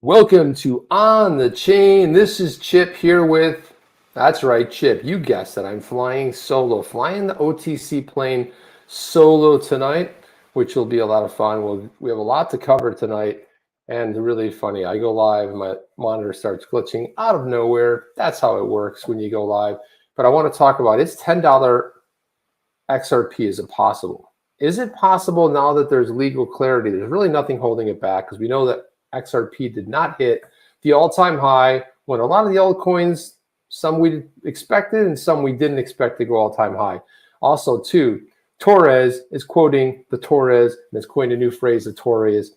Welcome to On the Chain. This is Chip here with, that's right, Chip. You guessed it. I'm flying solo, flying the OTC plane solo tonight, which will be a lot of fun. We have a lot to cover tonight, and really funny. I go live, my monitor starts glitching out of nowhere. That's how it works when you go live. But I want to talk about it's $10 XRP. Is it possible? Is it possible now that there's legal clarity? There's really nothing holding it back because we know that XRP did not hit the all-time high when a lot of the altcoins, some we expected and some we didn't expect to go all-time high. Also, too, Torres is quoting the Torres, and has coined a new phrase, the Torres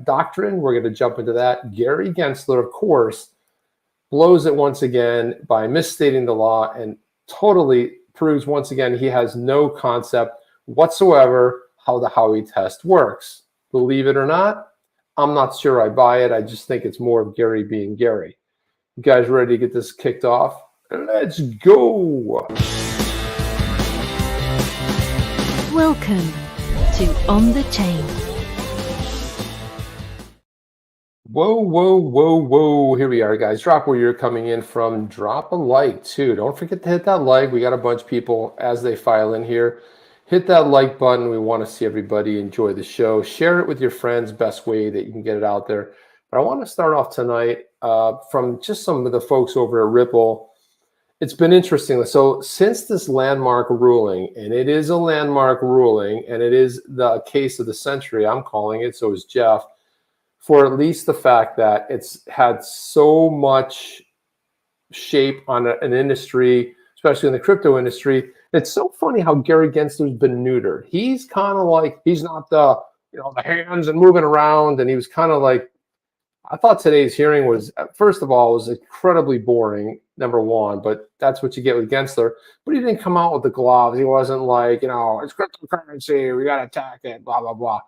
Doctrine. We're going to jump into that. Gary Gensler, of course, blows it once again by misstating the law and totally proves once again he has no concept whatsoever how the Howey test works. Believe it or not, I'm not sure I buy it. I just think it's more of Gary being Gary. You guys ready to get this kicked off? Let's go. Welcome to On the Chain. Whoa, whoa, whoa, whoa. Here we are, guys. Drop where you're coming in from. Drop a like, too. Don't forget to hit that like. We got a bunch of people as they file in here. Hit that like button. We want to see everybody enjoy the show. Share it with your friends, best way that you can get it out there. But I want to start off tonight from just some of the folks over at Ripple. It's been interesting. So since this landmark ruling, and it is a landmark ruling, and it is the case of the century, I'm calling it, so is Jeff, for at least the fact that it's had so much shape on an industry, especially in the crypto industry. It's so funny how Gary Gensler's been neutered. He's kind of like, he's not the hands and moving around. And he was kind of like, I thought today's hearing was, first of all, was incredibly boring, number one, but that's what you get with Gensler. But he didn't come out with the gloves. He wasn't like, it's cryptocurrency, we got to attack it, blah, blah, blah.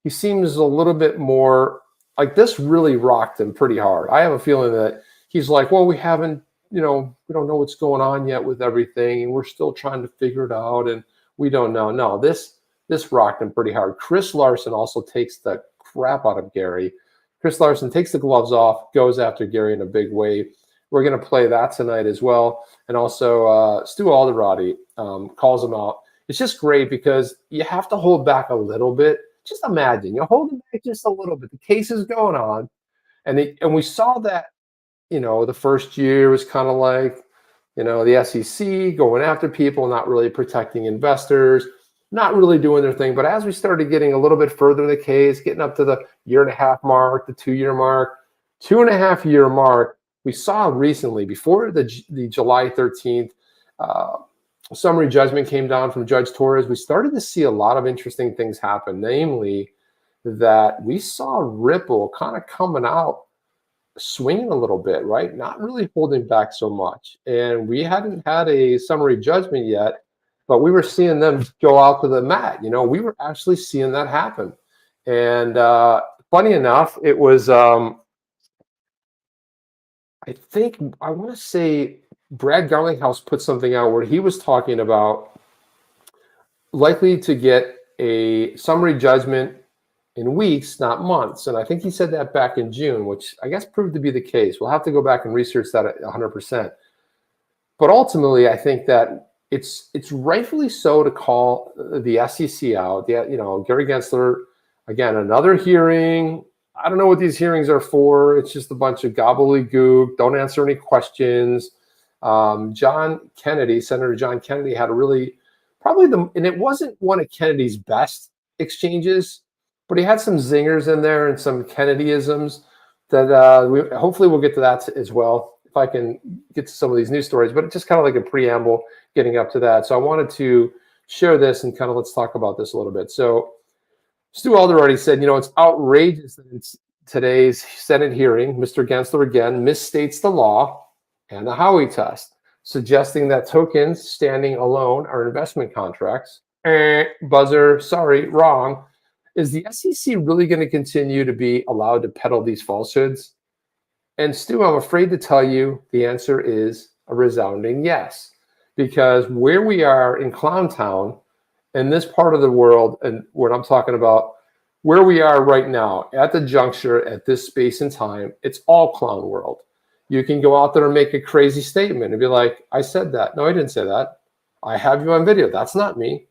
He seems a little bit more like this really rocked him pretty hard. I have a feeling that he's like, well, we haven't, we don't know what's going on yet with everything, and we're still trying to figure it out, and we don't know. No, this rocked him pretty hard. Chris Larsen also takes the crap out of Gary. Chris Larsen takes the gloves off, goes after Gary in a big way. We're going to play that tonight as well. And also Stuart Alderoty calls him out. It's just great because you have to hold back a little bit. Just imagine, you're holding back just a little bit. The case is going on, and we saw that. The first year was kind of like, the SEC going after people, not really protecting investors, not really doing their thing. But as we started getting a little bit further in the case, getting up to the 1.5 year mark, the 2-year mark, 2.5 year mark, we saw recently, before the July 13th summary judgment came down from Judge Torres, we started to see a lot of interesting things happen, namely that we saw Ripple kind of coming out swinging a little bit, right? Not really holding back so much. And we hadn't had a summary judgment yet, but we were seeing them go out to the mat. We were actually seeing that happen. And funny enough, it was, I want to say Brad Garlinghouse put something out where he was talking about likely to get a summary judgment in weeks, not months. And I think he said that back in June, which I guess proved to be the case. We'll have to go back and research that at 100%. But ultimately, I think that it's rightfully so to call the SEC out. Gary Gensler, again, another hearing. I don't know what these hearings are for. It's just a bunch of gobbledygook. Don't answer any questions. Senator John Kennedy had a really, and it wasn't one of Kennedy's best exchanges, but he had some zingers in there and some Kennedyisms that hopefully we'll get to that as well, if I can get to some of these news stories. But it's just kind of like a preamble getting up to that. So I wanted to share this and kind of let's talk about this a little bit. So Stu Alderoty said, it's outrageous that in today's Senate hearing, Mr. Gensler again misstates the law and the Howey test, suggesting that tokens standing alone are investment contracts. Buzzer, sorry, wrong. Is the SEC really going to continue to be allowed to peddle these falsehoods? And Stu, I'm afraid to tell you the answer is a resounding yes. Because where we are in Clown Town, in this part of the world, and what I'm talking about, where we are right now at the juncture, at this space and time, it's all clown world. You can go out there and make a crazy statement and be like, I said that. No, I didn't say that. I have you on video. That's not me.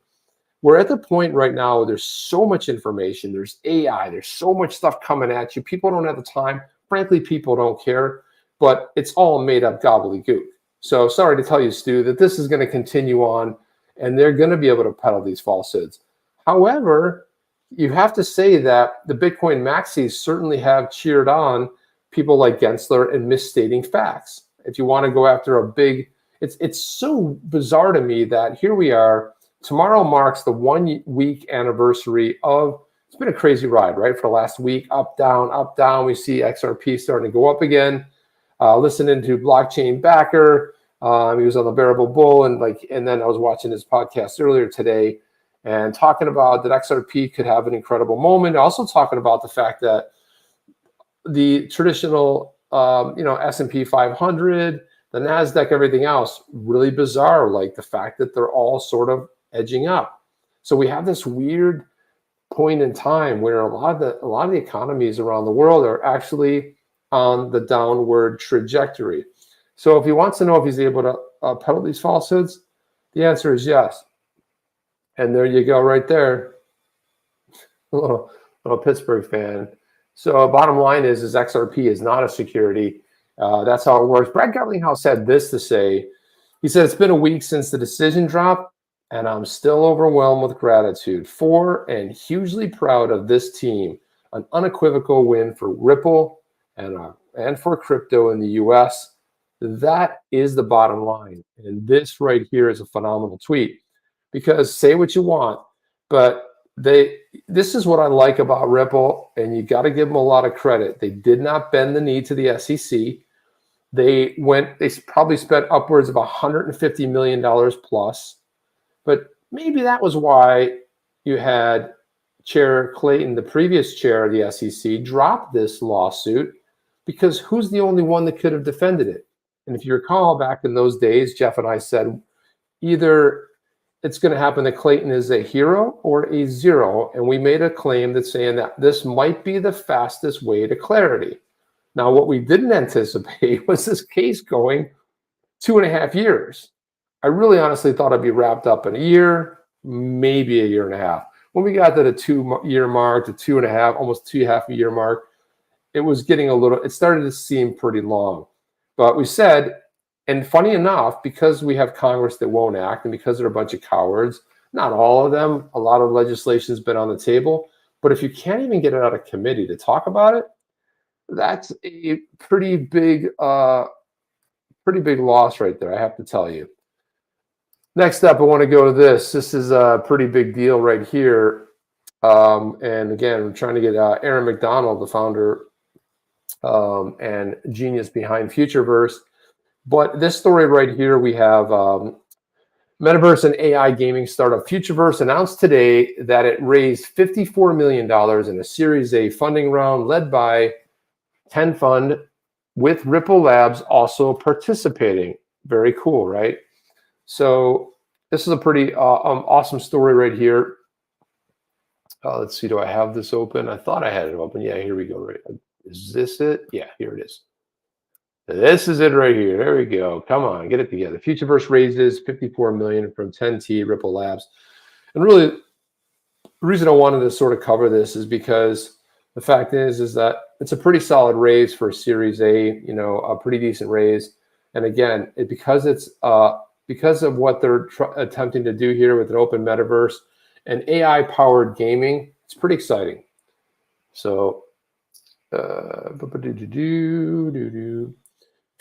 We're at the point right now where there's so much information. There's AI. There's so much stuff coming at you. People don't have the time. Frankly, people don't care. But it's all made up gobbledygook. So sorry to tell you, Stu, that this is going to continue on, and they're going to be able to peddle these falsehoods. However, you have to say that the Bitcoin maxis certainly have cheered on people like Gensler and misstating facts. If you want to go after a big, it's so bizarre to me that here we are. Tomorrow marks the 1 week anniversary of, it's been a crazy ride, right? For the last week, up, down, up, down. We see XRP starting to go up again. Listening to Blockchain Backer. He was on the Bearable Bull, and then I was watching his podcast earlier today and talking about that XRP could have an incredible moment. Also talking about the fact that the traditional, S&P 500, the NASDAQ, everything else, really bizarre, like the fact that they're all sort of edging up. So we have this weird point in time where a lot of the economies around the world are actually on the downward trajectory. So if he wants to know if he's able to peddle these falsehoods, the answer is yes. And there you go right there. a little Pittsburgh fan. So bottom line is XRP is not a security. That's how it works. Brad Garlinghouse had this to say. He said, it's been a week since the decision dropped, and I'm still overwhelmed with gratitude for and hugely proud of this team. An unequivocal win for Ripple and for crypto in the US. That is the bottom line. And this right here is a phenomenal tweet, because say what you want, but this is what I like about Ripple, and you got to give them a lot of credit. They did not bend the knee to the SEC. They probably spent upwards of $150 million plus, but maybe that was why you had Chair Clayton, the previous chair of the SEC, drop this lawsuit, because who's the only one that could have defended it? And if you recall back in those days, Jeff and I said, either it's going to happen that Clayton is a hero or a zero. And we made a claim that's saying that this might be the fastest way to clarity. Now, what we didn't anticipate was this case going 2.5 years. I really honestly thought it'd be wrapped up in a year, maybe a year and a half. When we got to the 2-year mark, the 2.5, almost 2.5-year mark, it started to seem pretty long. But we said, and funny enough, because we have Congress that won't act, and because they're a bunch of cowards, not all of them, a lot of legislation has been on the table. But if you can't even get it out of committee to talk about it, that's a pretty big loss right there, I have to tell you. Next up, I want to go to this. This is a pretty big deal right here. And again, we're trying to get Aaron McDonald, the founder and genius behind Futureverse. But this story right here, we have Metaverse and AI gaming startup Futureverse announced today that it raised $54 million in a Series A funding round led by 10 Fund, with Ripple Labs also participating. Very cool, right? So this is a pretty awesome story right here. Let's see, do I have this open? I thought I had it open. Yeah, here we go. Right. Is this it? Yeah, here it is. This is it right here. There we go. Come on, get it together. Futureverse raises $54 million from 10T Ripple Labs. And really, the reason I wanted to sort of cover this is because the fact is that it's a pretty solid raise for a Series A, a pretty decent raise. And again, because of what they're attempting to do here with an open metaverse and AI-powered gaming, it's pretty exciting. So,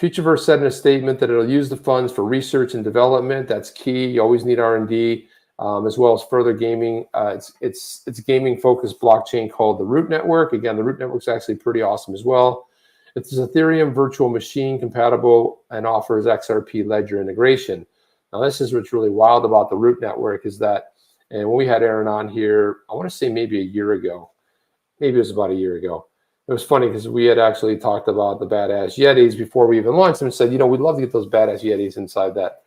Futureverse said in a statement that it'll use the funds for research and development. That's key. You always need R&D, as well as further gaming. It's a gaming-focused blockchain called the Root Network. Again, the Root Network's actually pretty awesome as well. It's Ethereum virtual machine compatible and offers XRP ledger integration. Now, this is what's really wild about the Root Network is that, and when we had Aaron on here, I want to say maybe a year ago, maybe it was about a year ago. It was funny because we had actually talked about the badass Yetis before we even launched them and said, we'd love to get those badass Yetis inside that,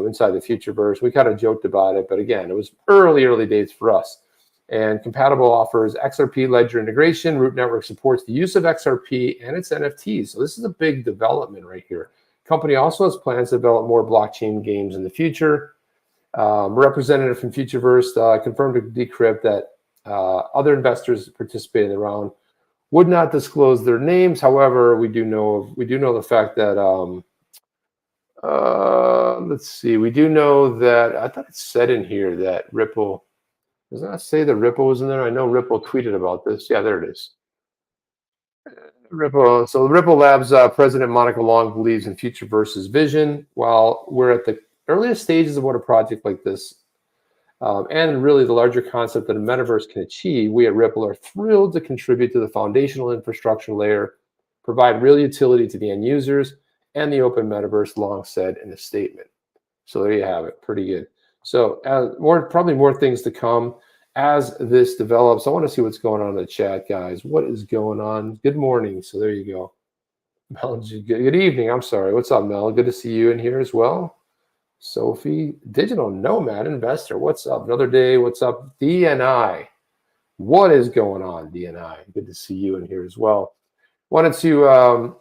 inside the Futureverse. We kind of joked about it, but again, it was early days for us. And compatible offers XRP ledger integration. Root Network supports the use of XRP and its NFTs. So this is a big development right here. Company also has plans to develop more blockchain games in the future. Representative from Futureverse confirmed to Decrypt that other investors participating in the round would not disclose their names. However, we do know the fact that let's see, we do know that I thought it said in here that Ripple. Does that say that Ripple was in there? I know Ripple tweeted about this. Yeah, there it is. Ripple. So Ripple Labs president Monica Long believes in Futureverse's vision. While we're at the earliest stages of what a project like this and really the larger concept that a metaverse can achieve, we at Ripple are thrilled to contribute to the foundational infrastructure layer, provide real utility to the end users, and the open metaverse, Long said in a statement. So there you have it. Pretty good. So probably more things to come as this develops. I want to see what's going on in the chat, guys. What is going on? Good morning. So there you go. Mel, good evening. I'm sorry. What's up, Mel? Good to see you in here as well. Sophie, digital nomad investor. What's up? Another day. What's up? DNI. What is going on, DNI? Good to see you in here as well. Wanted to, I'm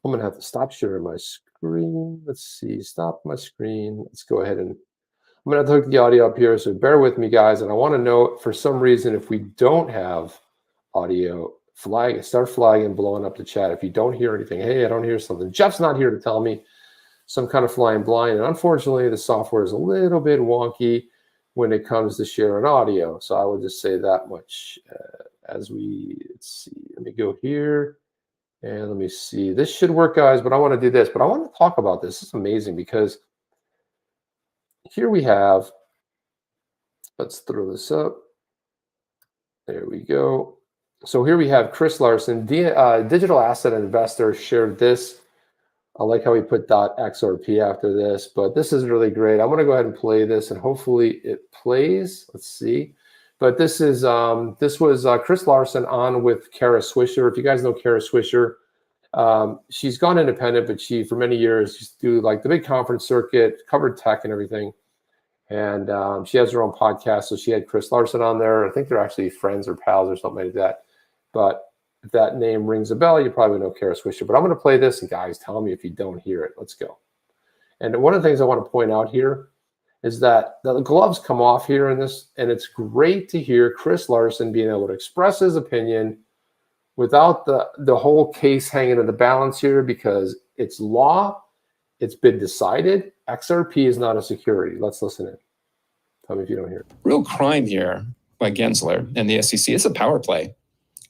going to have to stop sharing my screen. Let's see. Stop my screen. Let's go ahead and I'm going to hook the audio up here. So bear with me, guys. And I want to note, for some reason, if we don't have audio, start flagging, blowing up the chat. If you don't hear anything, hey, I don't hear something. Jeff's not here to tell me. Some kind of flying blind. And unfortunately, the software is a little bit wonky when it comes to sharing audio. So I will just say that much let's see, let me go here and let me see. This should work, guys, but I want to do this. But I want to talk about this. This is amazing because here we have, let's throw this up. There we go. So here we have Chris Larsen, digital asset investor, shared this. I like how he put .xrp after this, but this is really great. I'm going to go ahead and play this, and hopefully it plays. Let's see. But this is this was Chris Larsen on with Kara Swisher. If you guys know Kara Swisher, she's gone independent, but she for many years used to do like the big conference circuit, covered tech and everything. And she has her own podcast, so she had Chris Larsen on there. I think they're actually friends or pals or something like that. But if that name rings a bell, you probably know Kara Swisher. But I'm going to play this, and guys, tell me if you don't hear it. Let's go. And one of the things I want to point out here is that the gloves come off here in this, and it's great to hear Chris Larsen being able to express his opinion without the whole case hanging in the balance here, because it's law. It's been decided. XRP is not a security. Let's listen in. Tell me if you don't hear it. Real crime here by Gensler and the SEC. It's a power play.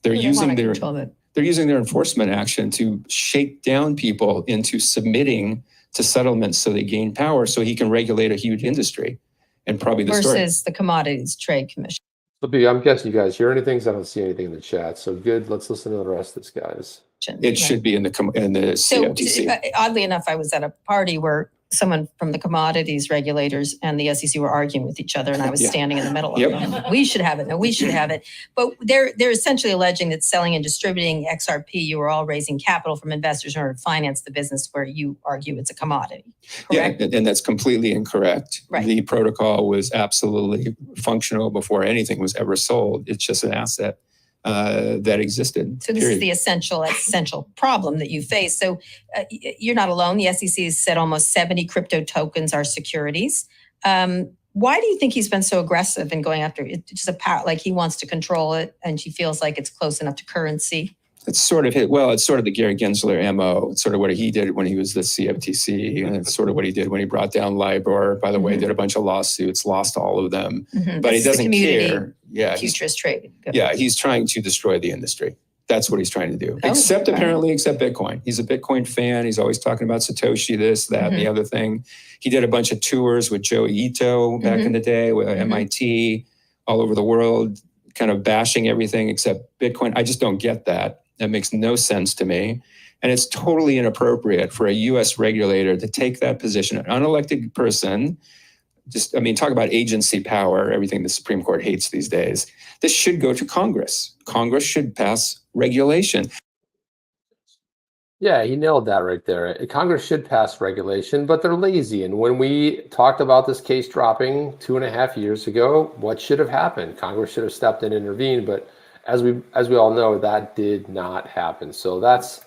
They're using their enforcement action to shake down people into submitting to settlements so they gain power so he can regulate a huge industry. And probably versus the Commodities Trade Commission. I'm guessing you guys hear anything, because I don't see anything in the chat. So good. Let's listen to the rest of this, guys. It should be in the CFTC. So oddly enough, I was at a party where someone from the commodities regulators and the SEC were arguing with each other, and I was standing in the middle of it. We should have it. No, we should have it. But they're essentially alleging that selling and distributing XRP, you are all raising capital from investors in order to finance the business, where you argue it's a commodity. Correct? Yeah, and that's completely incorrect. Right. The protocol was absolutely functional before anything was ever sold. It's just an asset that existed. So this is the essential problem that you face. So you're not alone. The SEC has said almost 70 crypto tokens are securities. Why do you think he's been so aggressive in going after it? It's just a power, like he wants to control it, and she feels like it's close enough to currency. It's sort of it's sort of the Gary Gensler MO. It's sort of what he did when he was the CFTC, and it's sort of what he did when he brought down LIBOR. By the way, did a bunch of lawsuits, lost all of them, but he doesn't care. Yeah, futurist trading. Yeah, he's trying to destroy the industry. That's what he's trying to do. Except Bitcoin. He's a Bitcoin fan. He's always talking about Satoshi, this, that, and the other thing. He did a bunch of tours with Joe Ito back in the day with MIT, all over the world, kind of bashing everything except Bitcoin. I just don't get that. That makes no sense to me. And it's totally inappropriate for a US regulator to take that position, an unelected person. Talk about agency power, everything the Supreme Court hates these days. This should go to Congress. Congress should pass regulation. Yeah, he nailed that right there. Congress should pass regulation, but they're lazy. And when we talked about this case dropping 2.5 years ago, what should have happened? Congress should have stepped in and intervened. But as we all know, that did not happen. So that's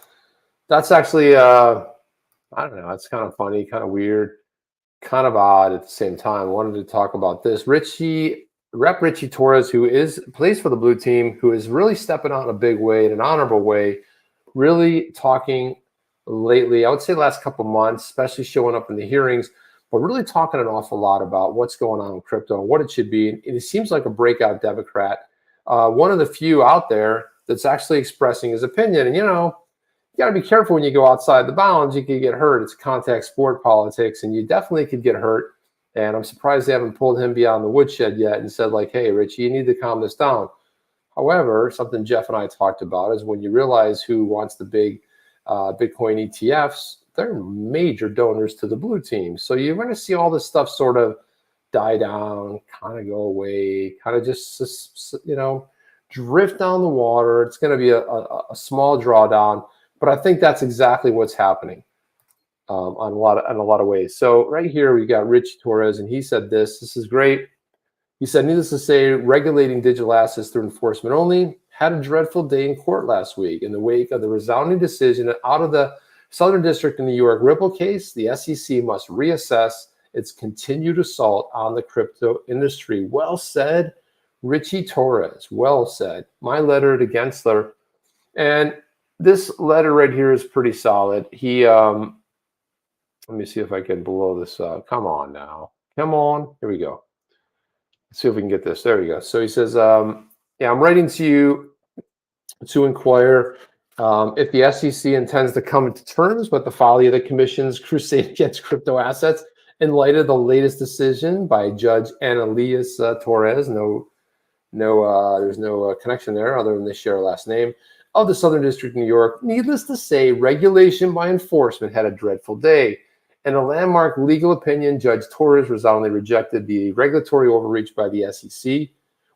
actually I don't know. It's kind of funny, kind of weird, kind of odd at the same time. I wanted to talk about this. Ritchie Torres, who plays for the blue team, who is really stepping out in a big way, in an honorable way. Really talking lately, I would say last couple months, especially showing up in the hearings, but really talking an awful lot about what's going on in crypto and what it should be. And it seems like a breakout Democrat, one of the few out there that's actually expressing his opinion. And, you got to be careful when you go outside the bounds. You could get hurt. It's contact sport politics, and you definitely could get hurt. And I'm surprised they haven't pulled him beyond the woodshed yet and said, like, hey, Ritchie, you need to calm this down. However, something Jeff and I talked about is when you realize who wants the big Bitcoin ETFs, they're major donors to the blue team. So you're going to see all this stuff sort of die down, kind of go away, kind of just, drift down the water. It's going to be a small drawdown, but I think that's exactly what's happening on a lot of ways. So right here we got Ritchie Torres, and he said this. This is great. He said, needless to say, regulating digital assets through enforcement only had a dreadful day in court last week. In the wake of the resounding decision out of the Southern District in New York Ripple case, the SEC must reassess its continued assault on the crypto industry. Well said, Ritchie Torres. Well said. My letter to Gensler. And this letter right here is pretty solid. He, let me see if I can blow this up. Come on now. Come on. Here we go. Let's see if we can get this. There we go. So he says, yeah, I'm writing to you to inquire if the SEC intends to come to terms with the folly of the Commission's crusade against crypto assets in light of the latest decision by Judge Annelies Torres. There's no connection there other than they share a last name of the Southern District of New York. Needless to say, regulation by enforcement had a dreadful day. In a landmark legal opinion, Judge Torres resoundingly rejected the regulatory overreach by the SEC,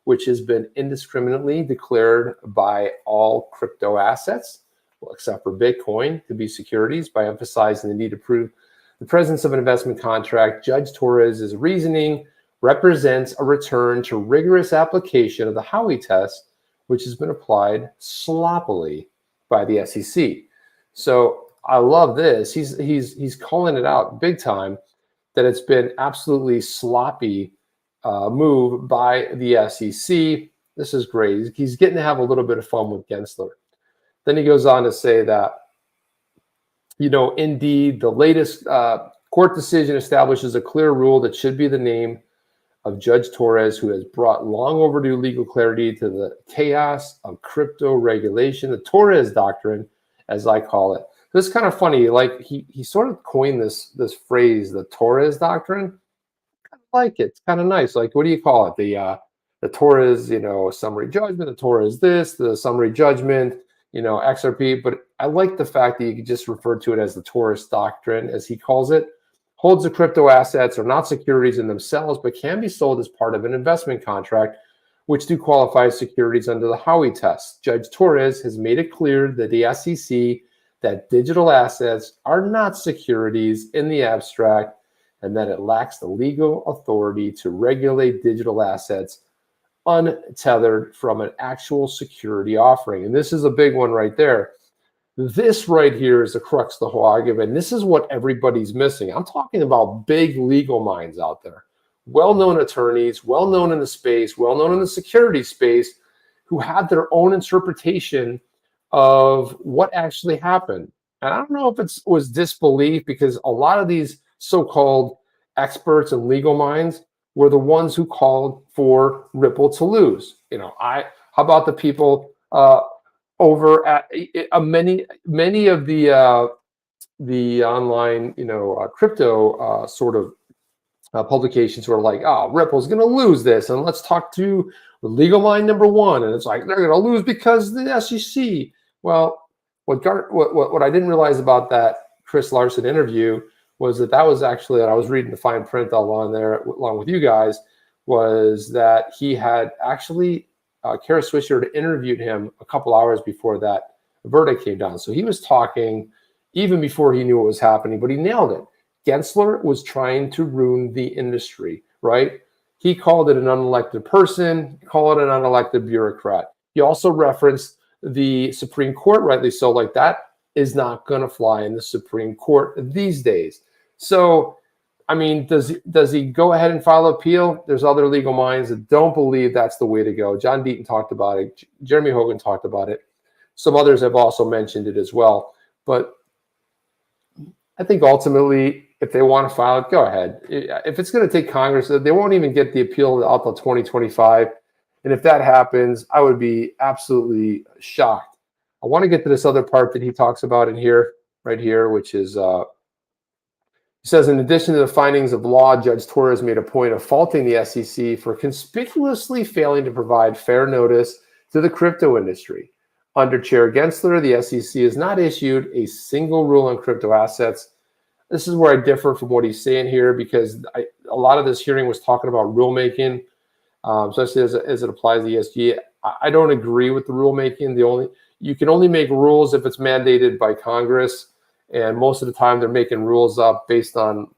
which has been indiscriminately declared by all crypto assets, well, except for Bitcoin, to be securities, by emphasizing the need to prove the presence of an investment contract. Judge Torres' reasoning represents a return to rigorous application of the Howey test, which has been applied sloppily by the SEC. So I love this. He's calling it out big time that it's been absolutely sloppy move by the SEC. This is great. He's getting to have a little bit of fun with Gensler. Then he goes on to say that, indeed, the latest court decision establishes a clear rule that should be the name of Judge Torres, who has brought long overdue legal clarity to the chaos of crypto regulation, the Torres Doctrine, as I call it. This is kind of funny. Like he sort of coined this phrase, the Torres Doctrine. I like it. It's kind of nice. Like, what do you call it? The Torres, summary judgment. The Torres this, the summary judgment, XRP. But I like the fact that you could just refer to it as the Torres Doctrine, as he calls it. Holds the crypto assets are not securities in themselves, but can be sold as part of an investment contract, which do qualify as securities under the Howey test. Judge Torres has made it clear that the SEC that digital assets are not securities in the abstract, and that it lacks the legal authority to regulate digital assets untethered from an actual security offering. And this is a big one right there. This right here is the crux of the whole argument. This is what everybody's missing. I'm talking about big legal minds out there, well-known attorneys, well-known in the space, well-known in the security space, who have their own interpretation of what actually happened. And I don't know if it was disbelief, because a lot of these so-called experts and legal minds were the ones who called for Ripple to lose. How about the people over at many of the online crypto sort of publications who are like, oh, Ripple's going to lose this, and let's talk to legal mind number one, and it's like they're going to lose because the SEC. Well, what I didn't realize about that Chris Larsen interview was that was actually, and I was reading the fine print along there along with you guys, was that he had actually Kara Swisher had interviewed him a couple hours before that verdict came down. So he was talking even before he knew what was happening, but he nailed it. Gensler was trying to ruin the industry, right? He called it an unelected person, called it an unelected bureaucrat. He also referenced the Supreme Court, rightly so, like that is not going to fly in the Supreme Court these days. So, I mean, does he go ahead and file appeal? There's other legal minds that don't believe that's the way to go. John Deaton talked about it. Jeremy Hogan talked about it. Some others have also mentioned it as well. But I think ultimately, if they want to file it, go ahead. If it's going to take Congress, they won't even get the appeal out till 2025. And if that happens, I would be absolutely shocked. I want to get to this other part that he talks about in here, right here, which is, he says, in addition to the findings of law, Judge Torres made a point of faulting the SEC for conspicuously failing to provide fair notice to the crypto industry. Under Chair Gensler, the SEC has not issued a single rule on crypto assets. This is where I differ from what he's saying here, because a lot of this hearing was talking about rulemaking, especially as it applies to ESG. I don't agree with the rulemaking. You can only make rules if it's mandated by Congress, and most of the time they're making rules up based on.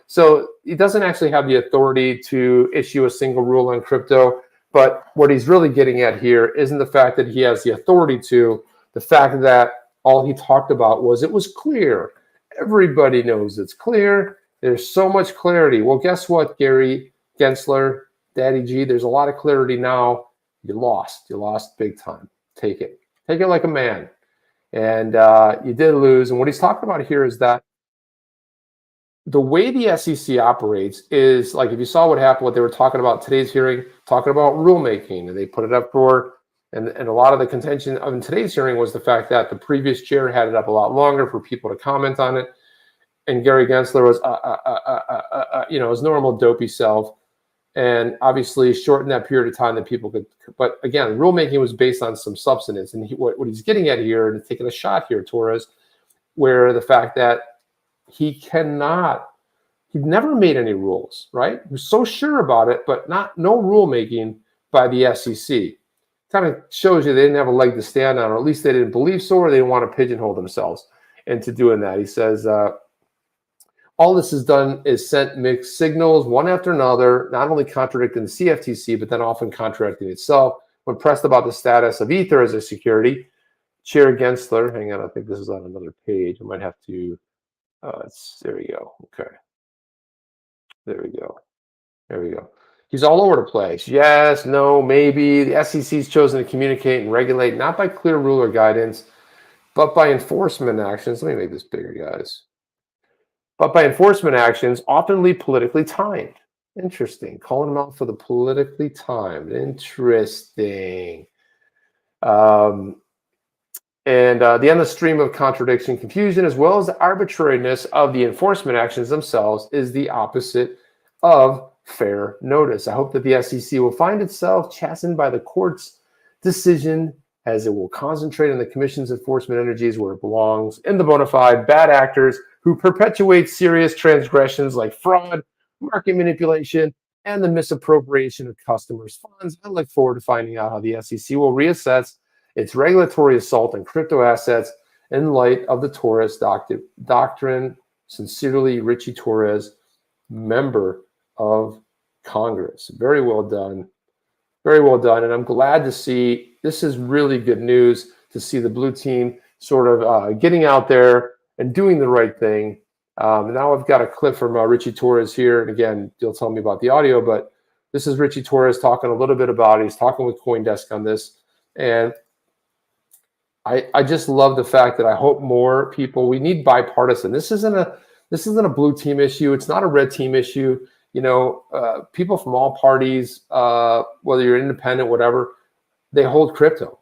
So he doesn't actually have the authority to issue a single rule on crypto. But what he's really getting at here isn't the fact that he has the authority to, the fact that all he talked about was it was clear. Everybody knows it's clear. There's so much clarity. Well, guess what, Gary Gensler, Daddy G, there's a lot of clarity now. You lost. You lost big time. Take it. Take it like a man. And you did lose. And what he's talking about here is that the way the SEC operates is, like, if you saw what happened, what they were talking about today's hearing, talking about rulemaking, and they put it up for, and a lot of the contention of today's hearing was the fact that the previous chair had it up a lot longer for people to comment on it. And Gary Gensler was, his normal dopey self, and obviously shortened that period of time that people could. But again, rulemaking was based on some substance. And what he's getting at here, and taking a shot here, Torres, where the fact that he'd never made any rules, right? He was so sure about it, but no rulemaking by the SEC. Kind of shows you they didn't have a leg to stand on, or at least they didn't believe so, or they didn't want to pigeonhole themselves into doing that. He says, all this has done is sent mixed signals, one after another, not only contradicting the CFTC, but then often contradicting itself. When pressed about the status of Ether as a security, Chair Gensler, hang on, I think this is on another page. I might have to, there we go. Okay. There we go. There we go. He's all over the place. Yes, no, maybe. The SEC's chosen to communicate and regulate, not by clear rule or guidance, but by enforcement actions. Let me make this bigger, guys. But by enforcement actions, often politically timed. Interesting. Calling them out for the politically timed. Interesting. The endless stream of contradiction, confusion, as well as the arbitrariness of the enforcement actions themselves is the opposite of fair notice. I hope that the SEC will find itself chastened by the court's decision, as it will concentrate on the commission's enforcement energies where it belongs, in the bona fide bad actors who perpetuate serious transgressions like fraud, market manipulation, and the misappropriation of customers' funds. I look forward to finding out how the SEC will reassess its regulatory assault on crypto assets in light of the Torres Doctrine. Sincerely, Ritchie Torres, member of Congress. Very well done. Very well done. And I'm glad to see, this is really good news to see the blue team sort of getting out there and doing the right thing. Now I've got a clip from Ritchie Torres here. And again, you'll tell me about the audio, but this is Ritchie Torres talking a little bit about it. He's talking with CoinDesk on this. And I just love the fact that I hope more people, we need bipartisan. This isn't a blue team issue. It's not a red team issue. You know, people from all parties, whether you're independent, whatever, they hold crypto.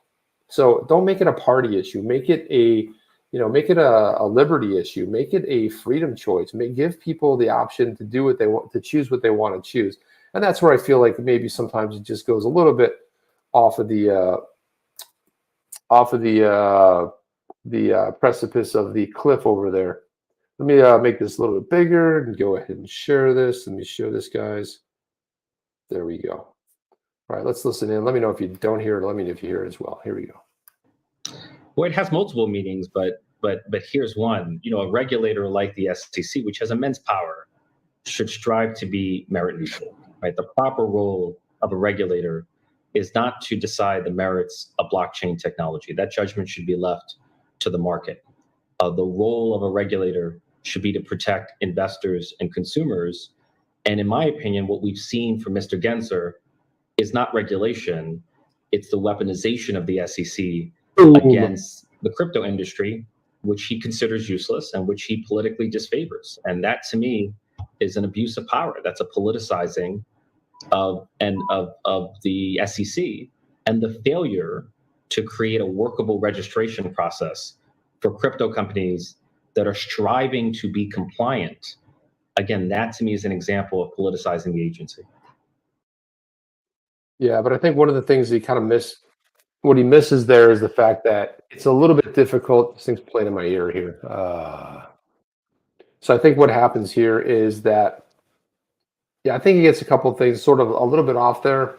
So don't make it a party issue. Make it a liberty issue. Make it a freedom choice. Give people the option to do what they want, to choose what they want to choose. And that's where I feel like maybe sometimes it just goes a little bit off of the precipice of the cliff over there. Let me make this a little bit bigger and go ahead and share this. Let me show this, guys. There we go. All right, let's listen in. Let me know if you don't hear it. Let me know if you hear it as well. Here we go. Well, it has multiple meanings, but but here's one. A regulator like the SEC, which has immense power, should strive to be merit neutral, right? The proper role of a regulator is not to decide the merits of blockchain technology. That judgment should be left to the market. The role of a regulator should be to protect investors and consumers. And in my opinion, what we've seen from Mr. Gensler is not regulation, it's the weaponization of the SEC against the crypto industry, which he considers useless and which he politically disfavors. And that, to me, is an abuse of power. That's a politicizing of the SEC and the failure to create a workable registration process for crypto companies that are striving to be compliant. Again, that to me is an example of politicizing the agency. Yeah, but I think one of the things he kind of what he misses there is the fact that it's a little bit difficult. This thing's playing in my ear here. So I think what happens here is that, I think he gets a couple of things sort of a little bit off there,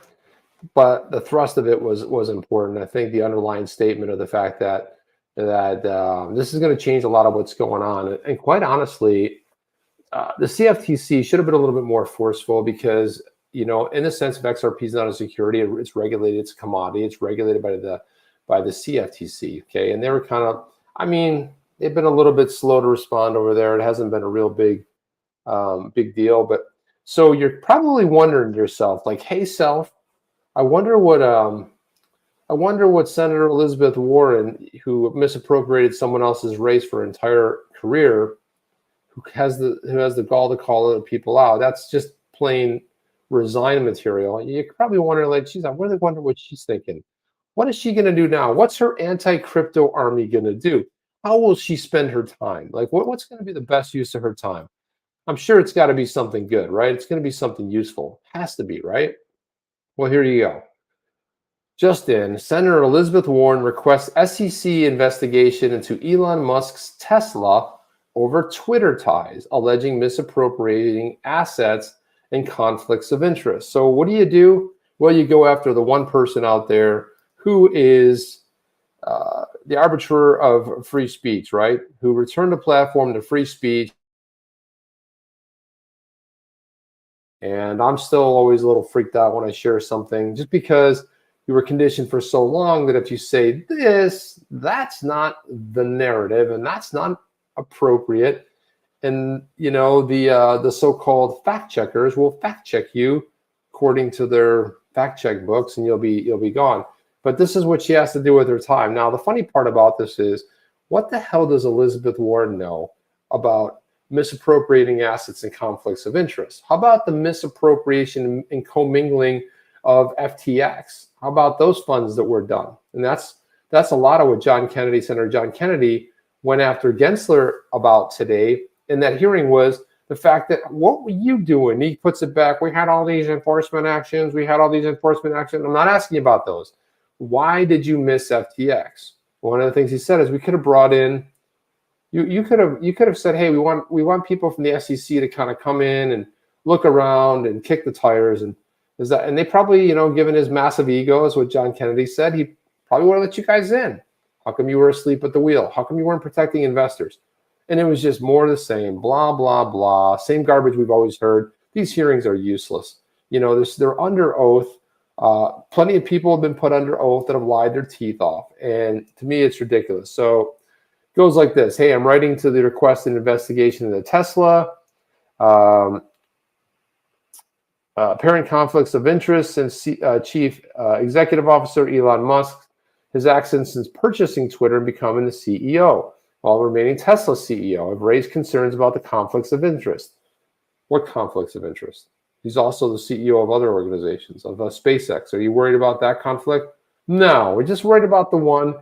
but the thrust of it was important. I think the underlying statement of the fact that this is going to change a lot of what's going on. And quite honestly, the CFTC should have been a little bit more forceful because, in the sense of XRP is not a security, it's regulated, it's a commodity, it's regulated by the CFTC. Okay. And they were kind of, they've been a little bit slow to respond over there. It hasn't been a real big deal. But so you're probably wondering to yourself, like, hey, self, I wonder what Senator Elizabeth Warren, who misappropriated someone else's race for her entire career, who has the gall to call other people out. That's just plain resign material. You're probably wondering, like, geez, I really wonder what she's thinking. What is she going to do now? What's her anti-crypto army going to do? How will she spend her time? Like, what's going to be the best use of her time? I'm sure it's got to be something good, right? It's going to be something useful. Has to be, right? Well, here you go. Just in, Senator Elizabeth Warren requests SEC investigation into Elon Musk's Tesla over Twitter ties, alleging misappropriating assets and conflicts of interest. So what do? Well, you go after the one person out there who is the arbiter of free speech, right? Who returned the platform to free speech. And I'm still always a little freaked out when I share something, just because you were conditioned for so long that if you say this, that's not the narrative and that's not appropriate. And the so-called fact checkers will fact check you according to their fact check books, and you'll be gone. But this is what she has to do with her time. Now, the funny part about this is, what the hell does Elizabeth Warren know about misappropriating assets and conflicts of interest? How about the misappropriation and commingling of FTX? How about those funds that were done? And that's a lot of what Senator John Kennedy went after Gensler about today in that hearing, was the fact that, what were you doing? He puts it back. We had all these enforcement actions. I'm not asking you about those. Why did you miss FTX? One of the things he said is, we could have brought in, you could have said, hey, we want people from the SEC to kind of come in and look around and kick the tires, and they probably, given his massive ego, is what John Kennedy said, he probably would have let you guys in. How come you were asleep at the wheel? How come you weren't protecting investors? And it was just more of the same, blah, blah, blah, same garbage we've always heard. These hearings are useless. They're under oath. Plenty of people have been put under oath that have lied their teeth off. And to me, it's ridiculous. So it goes like this. Hey, I'm writing to the requested investigation into Tesla. Apparent conflicts of interest since Chief Executive Officer Elon Musk has acted since purchasing Twitter and becoming the CEO, while remaining Tesla CEO. I've raised concerns about the conflicts of interest. What conflicts of interest? He's also the CEO of other organizations, of SpaceX. Are you worried about that conflict? No, we're just worried about the one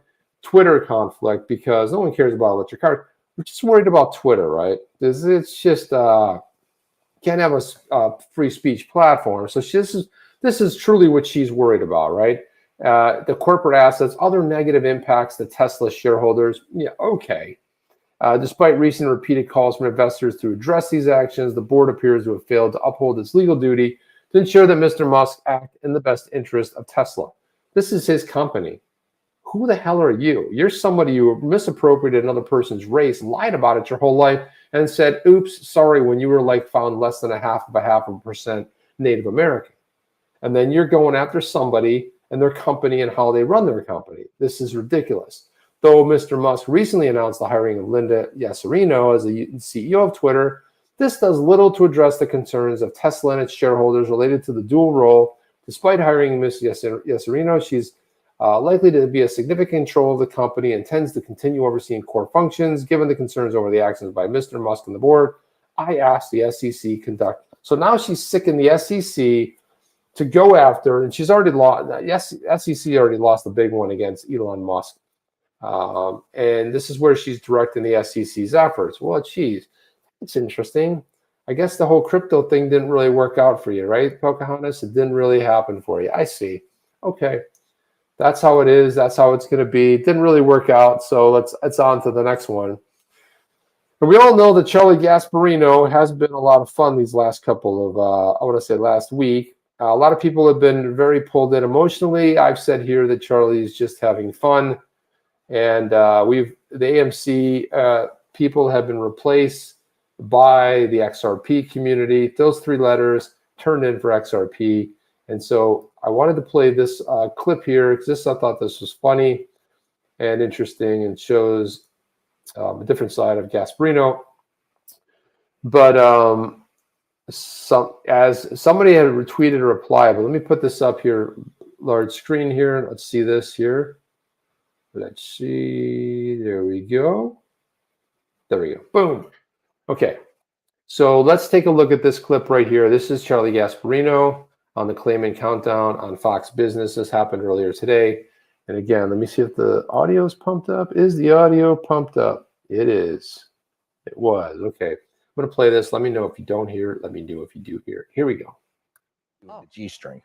Twitter conflict, because no one cares about electric cars. We're just worried about Twitter, right? It's just can't have a free speech platform. So this is truly what she's worried about, right? The corporate assets, other negative impacts to Tesla shareholders. Yeah, okay. Despite recent repeated calls from investors to address these actions, the board appears to have failed to uphold its legal duty to ensure that Mr. Musk act in the best interest of Tesla. This is his company. who the hell are you? You're somebody who misappropriated another person's race, lied about it your whole life, and said, oops, sorry, when you were like found less than a half of a percent Native American. And then you're going after somebody and their company and how they run their company. This is ridiculous. Though Mr. Musk recently announced the hiring of Linda Yaccarino as the CEO of Twitter, this does little to address the concerns of Tesla and its shareholders related to the dual role. Despite hiring Ms. Yaccarino, she's likely to be a significant control of the company and tends to continue overseeing core functions. Given the concerns over the actions by Mr. Musk and the board, I asked the SEC conduct. So now she's sick in the SEC to go after, and she's already lost. Yes, SEC already lost the big one against Elon Musk. And this is where she's directing the SEC's efforts. Well, geez, it's interesting. I guess the whole crypto thing didn't really work out for you, right, Pocahontas? It didn't really happen for you. I see. Okay. That's how it is. That's how it's going to be. It didn't really work out. So let's on to the next one. And we all know that Charlie Gasparino has been a lot of fun these last couple of, I want to say last week. A lot of people have been very pulled in emotionally. I've said here that Charlie is just having fun. And the AMC people have been replaced by the XRP community. Those three letters turned in for XRP. And so I wanted to play this clip here because I thought this was funny and interesting and shows a different side of Gasparino. But as somebody had retweeted a reply, but let me put this up here, large screen here. Let's see this here. Let's see. There we go. There we go. Boom. Okay. So let's take a look at this clip right here. This is Charlie Gasparino on the Claman Countdown on Fox Business. This happened earlier today. And again, let me see if the audio is pumped up. Is the audio pumped up? It is. It was. Okay. I'm going to play this. Let me know if you don't hear it. Let me know if you do hear it. Here we go. The G string.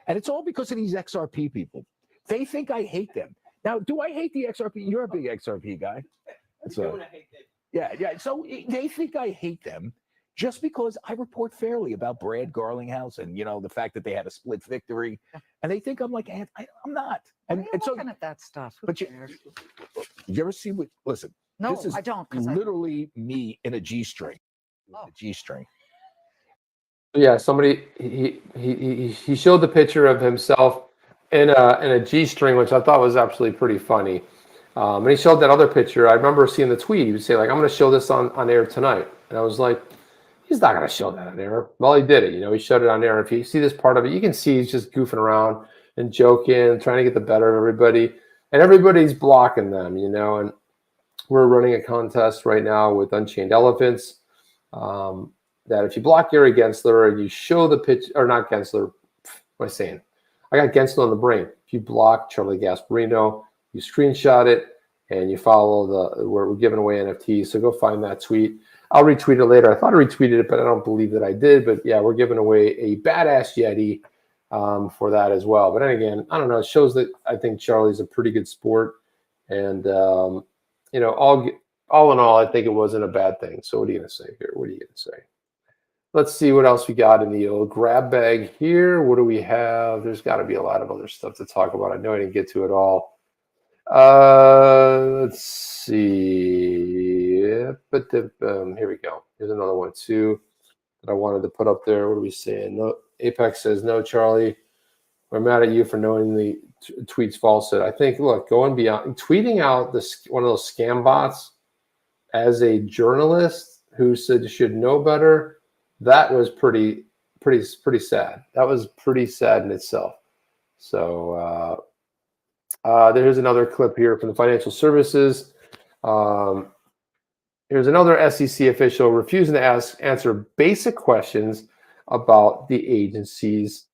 And it's all because of these XRP people. They think I hate them. Now, do I hate the XRP? You're a big XRP guy. So, yeah. So they think I hate them just because I report fairly about Brad Garlinghouse and, the fact that they had a split victory. And they think I'm like, I'm not. And so, looking at that stuff. But you ever see what, listen. No, this is I don't. Literally me in a G string. Oh. A G string. Yeah, somebody, he showed the picture of himself in a G string, which I thought was actually pretty funny. And he showed that other picture. I remember seeing the tweet. He would say, like, I'm going to show this on air tonight. And I was like, he's not going to show that on air. Well, he did it. He showed it on air. If you see this part of it, you can see he's just goofing around and joking, trying to get the better of everybody. And everybody's blocking them, And we're running a contest right now with Unchained Elephants that if you block Gary Gensler and you show the pitch, or not Gensler, what am I saying? I got Gensler on the brain. If you block Charlie Gasparino, you screenshot it and you follow we're giving away NFTs. So go find that tweet. I'll retweet it later. I thought I retweeted it, but I don't believe that I did. But yeah, we're giving away a badass Yeti for that as well. But then again, I don't know. It shows that I think Charlie's a pretty good sport. And, all in all, I think it wasn't a bad thing. So what are you going to say here? What are you going to say? Let's see what else we got in the old grab bag here. What do we have? There's got to be a lot of other stuff to talk about. I know I didn't get to it all. Let's see. Here we go. Here's another one too that I wanted to put up there. What are we saying? No, Apex says, no, Charlie, we're mad at you for knowing the tweet's falsehood. I think, look, going beyond tweeting out one of those scam bots as a journalist who said you should know better. That was pretty sad. That was pretty sad in itself. So there's another clip here from the financial services. Here's another SEC official refusing to answer basic questions about the agency's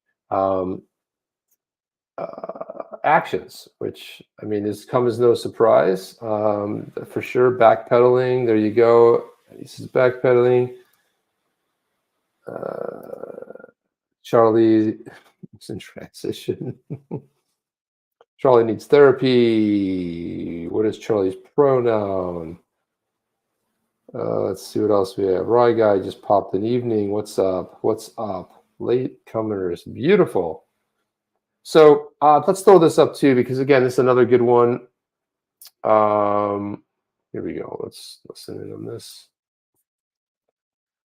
actions, which, I mean, this comes as no surprise. For sure, backpedaling. There you go. This is backpedaling. Charlie is in transition. Charlie needs therapy. What is Charlie's pronoun? Let's see what else we have. Rye guy just popped an evening. What's up? What's up? Late comers. Beautiful. So let's throw this up too, because again, this is another good one. Here we go. Let's listen in on this.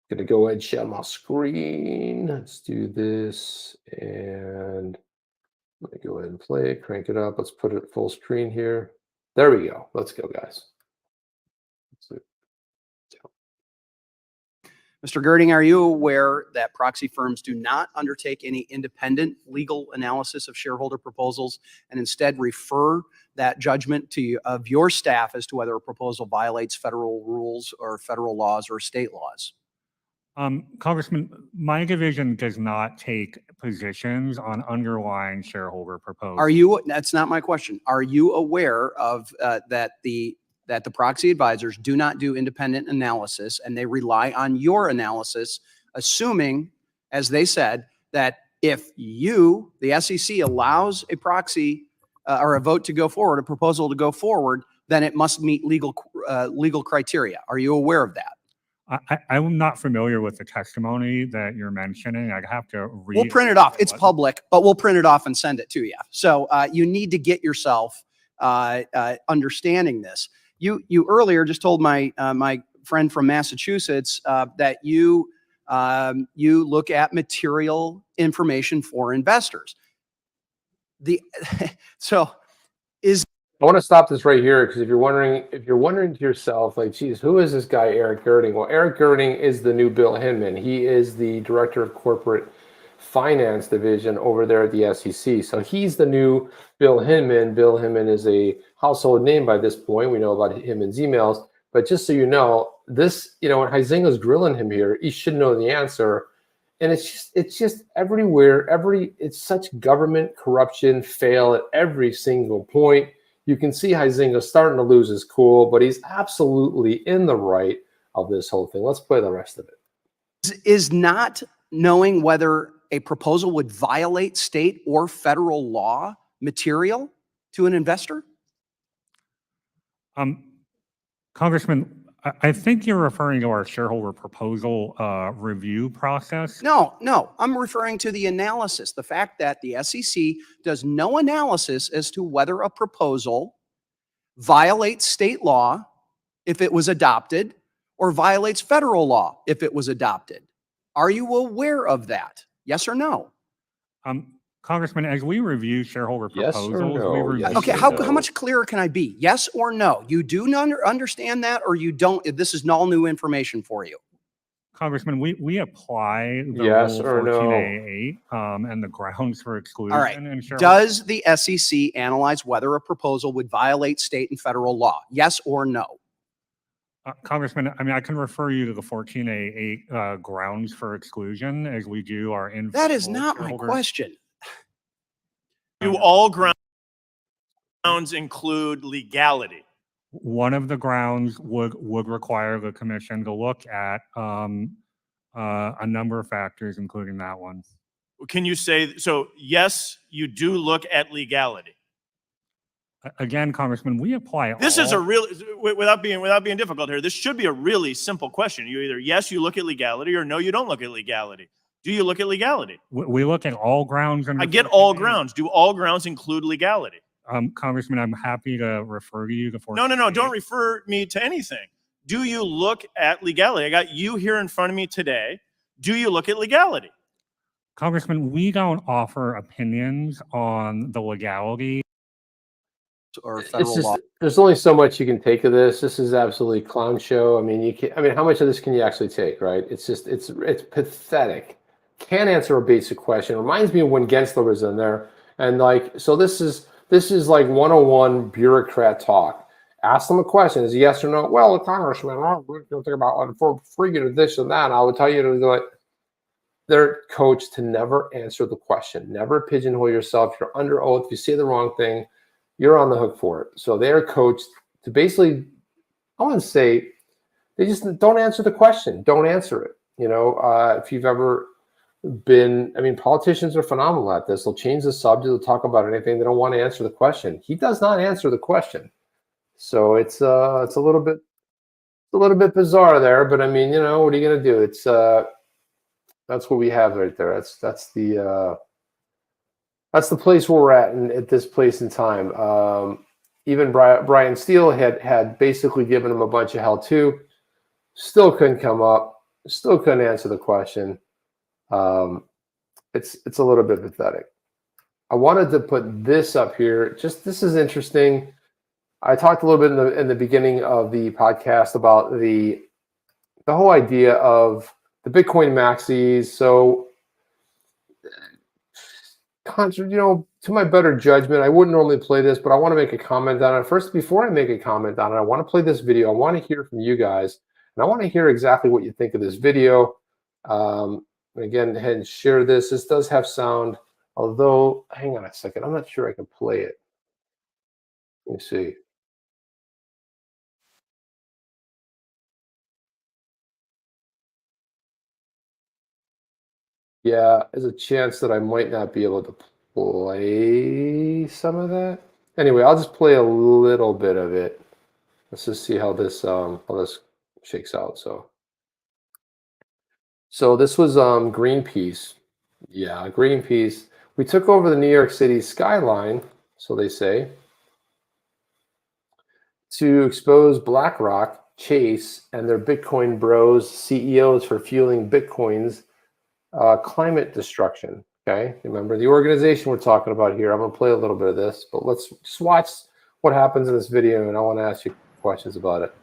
Gonna go ahead and share my screen. Let's do this, and let me go ahead and play it, crank it up. Let's put it full screen here. There we go. Let's go, guys. Mr. Gerding, are you aware that proxy firms do not undertake any independent legal analysis of shareholder proposals and instead refer that judgment of your staff as to whether a proposal violates federal rules or federal laws or state laws? Congressman, my division does not take positions on underlying shareholder proposals. That's not my question. Are you aware of that the proxy advisors do not do independent analysis and they rely on your analysis, assuming, as they said, that if you, the SEC, allows a proxy or a vote to go forward, a proposal to go forward, then it must meet legal criteria. Are you aware of that? I'm not familiar with the testimony that you're mentioning. I'd have to read. We'll print it off. It's public, but we'll print it off and send it to you. So you need to get yourself understanding this. You earlier just told my friend from Massachusetts that you look at material information for investors. I want to stop this right here, because if you're wondering to yourself, like, geez, who is this guy, Erik Gerding? Well, Erik Gerding is the new Bill Hinman. He is the director of corporate finance division over there at the SEC. So he's the new Bill Hinman. Bill Hinman is a household name by this point. We know about Hinman's emails. But just so you know, this, when Huizinga's grilling him here, he should know the answer. And it's just everywhere. It's such government corruption fail at every single point. You can see Huizinga starting to lose his cool, but he's absolutely in the right of this whole thing. Let's play the rest of it. Is not knowing whether a proposal would violate state or federal law material to an investor? Congressman, I think you're referring to our shareholder proposal review process. No, I'm referring to the analysis, the fact that the SEC does no analysis as to whether a proposal violates state law if it was adopted or violates federal law if it was adopted. Are you aware of that? Yes or no? Congressman, as we review shareholder proposals, yes or no? we review. Okay, how much clearer can I be? Yes or no? You do not understand that, or you don't? This is all new information for you. Congressman, we apply the Yes Rule or no? 14A8 and the grounds for exclusion. All right. in shareholder- Does the SEC analyze whether a proposal would violate state and federal law? Yes or no? Congressman, I can refer you to the 14A8 grounds for exclusion as we do our individual. That is not my shareholder- question. Do all grounds include legality? One of the grounds would require the commission to look at a number of factors, including that one. Can you say, so yes, you do look at legality? Again, Congressman, we apply This is a real, without being difficult here, this should be a really simple question. You either, yes, you look at legality, or no, you don't look at legality. Do you look at legality? We look at all grounds. I get all grounds. Do all grounds include legality? Congressman, I'm happy to refer you to 14A8. No, don't refer me to anything. Do you look at legality? I got you here in front of me today. Do you look at legality? Congressman, we don't offer opinions on the legality. Or federal It's law. just, there's only so much you can take of this. This is absolutely clown show. I mean, how much of this can you actually take, right? It's just, it's pathetic. Can't answer a basic question. Reminds me of when Gensler was in there, and like, so this is like 101 bureaucrat talk. Ask them a question: is it yes or no? Well, the congressman, we're going to think about for free to this and that. And I would tell you to do it. They're coached to never answer the question. Never pigeonhole yourself. You're under oath. If you say the wrong thing, you're on the hook for it. So they're coached to basically, I want to say, they just don't answer the question. Don't answer it. If you've ever been, politicians are phenomenal at this. They'll change the subject. They'll talk about anything. They don't want to answer the question. He does not answer the question. So it's a little bit bizarre there. But what are you going to do? It's that's what we have right there. That's the that's the place where we're at at this place in time. Even Brian Steele had basically given him a bunch of hell too. Still couldn't come up. Still couldn't answer the question. It's a little bit pathetic. I wanted to put this up here. Just this is interesting. I talked a little bit in the beginning of the podcast about the whole idea of the Bitcoin maxis. So, to my better judgment, I wouldn't normally play this, but I want to make a comment on it. First, before I make a comment on it, I want to play this video. I want to hear from you guys, and I want to hear exactly what you think of this video. Again, go ahead and share this. This does have sound, although, hang on a second. I'm not sure I can play it. Let me see. Yeah, there's a chance that I might not be able to play some of that. Anyway, I'll just play a little bit of it. Let's just see how this shakes out. So this was Greenpeace. Yeah, Greenpeace. We took over the New York City skyline, so they say, to expose BlackRock, Chase, and their Bitcoin bros, CEOs for fueling Bitcoin's climate destruction. Okay, remember the organization we're talking about here. I'm going to play a little bit of this, but let's just watch what happens in this video, and I want to ask you questions about it.